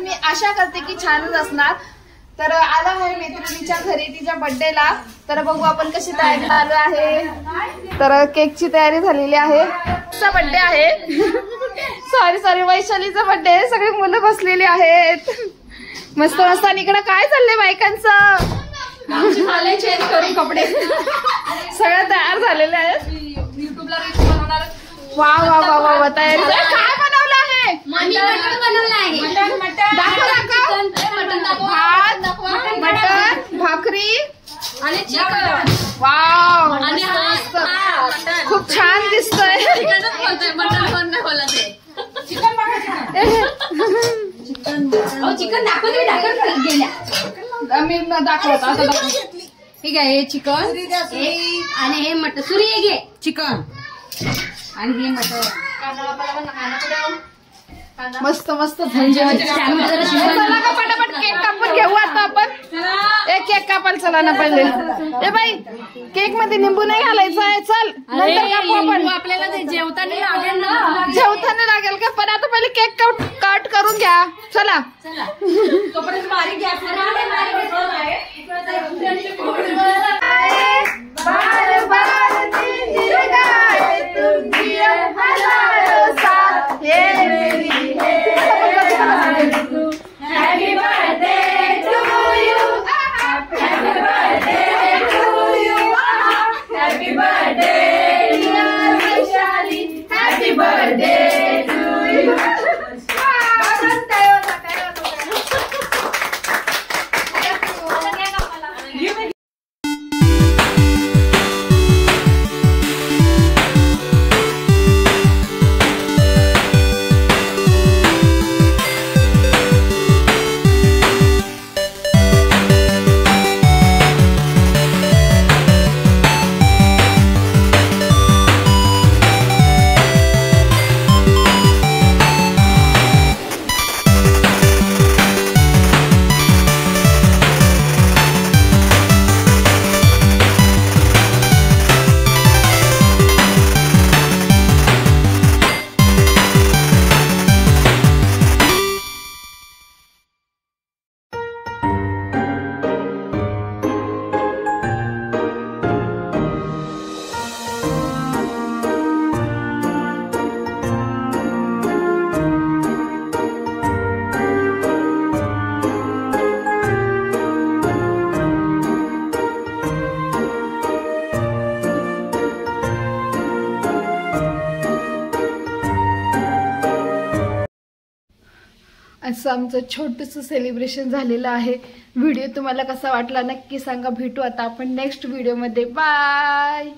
मी आशा करते की छानच असणार। तर आलो आहे मैत्रिणीच्या घरी तिच्या बर्थडेला। तर बघू आपण कशी तयारी चालू आहे। तर केकची तयारी झालेली आहे। तिचा बर्थडे आहे सॉरी वैशालीचा बर्थडे आहे। सगळी मुलं बसलेली आहेत मस्त मस्त। आणि इकडे काय चाललंय बायकांचं? झाले चेंज करून कपडे सगळं तयार झालेले आहेत। युट्यूबला रील्स बनवणार। वा वा वा वा तयारी काय बनवलं आहे? मटण बनवलं आहे। भात मटण भाकरी आणि चिकन। वाव आणि खूप छान दिसतंय। मटण पण नाही बोलत आहे। चिकन चिकन दाखवून गेल्या मी दाखवत आता ठीक आहे। हे चिकन आणि हे मटण। सुरी घे चिकन आणि हे मटण। मस्त मस्त चला का पटापट केक कापून घेऊ आता आपण। एक केक कापायला चला ना पहिले। ए बाई केक मध्ये निंबू नाही घालायचं आहे। चल नंतर कापू आपण। आपल्याला ते जेवताना लागेल ना। जेवताना लागेल का? पण आता पहिले केक कट करून घ्या चला। तोपर्यंत बारीक गॅस असं आमचं छोटंसं सेलिब्रेशन झालेलं आहे। व्हिडिओ तुम्हाला कसा वाटला नक्की सांगा। भेटू आता आपण नेक्स्ट व्हिडिओमध्ये। बाय।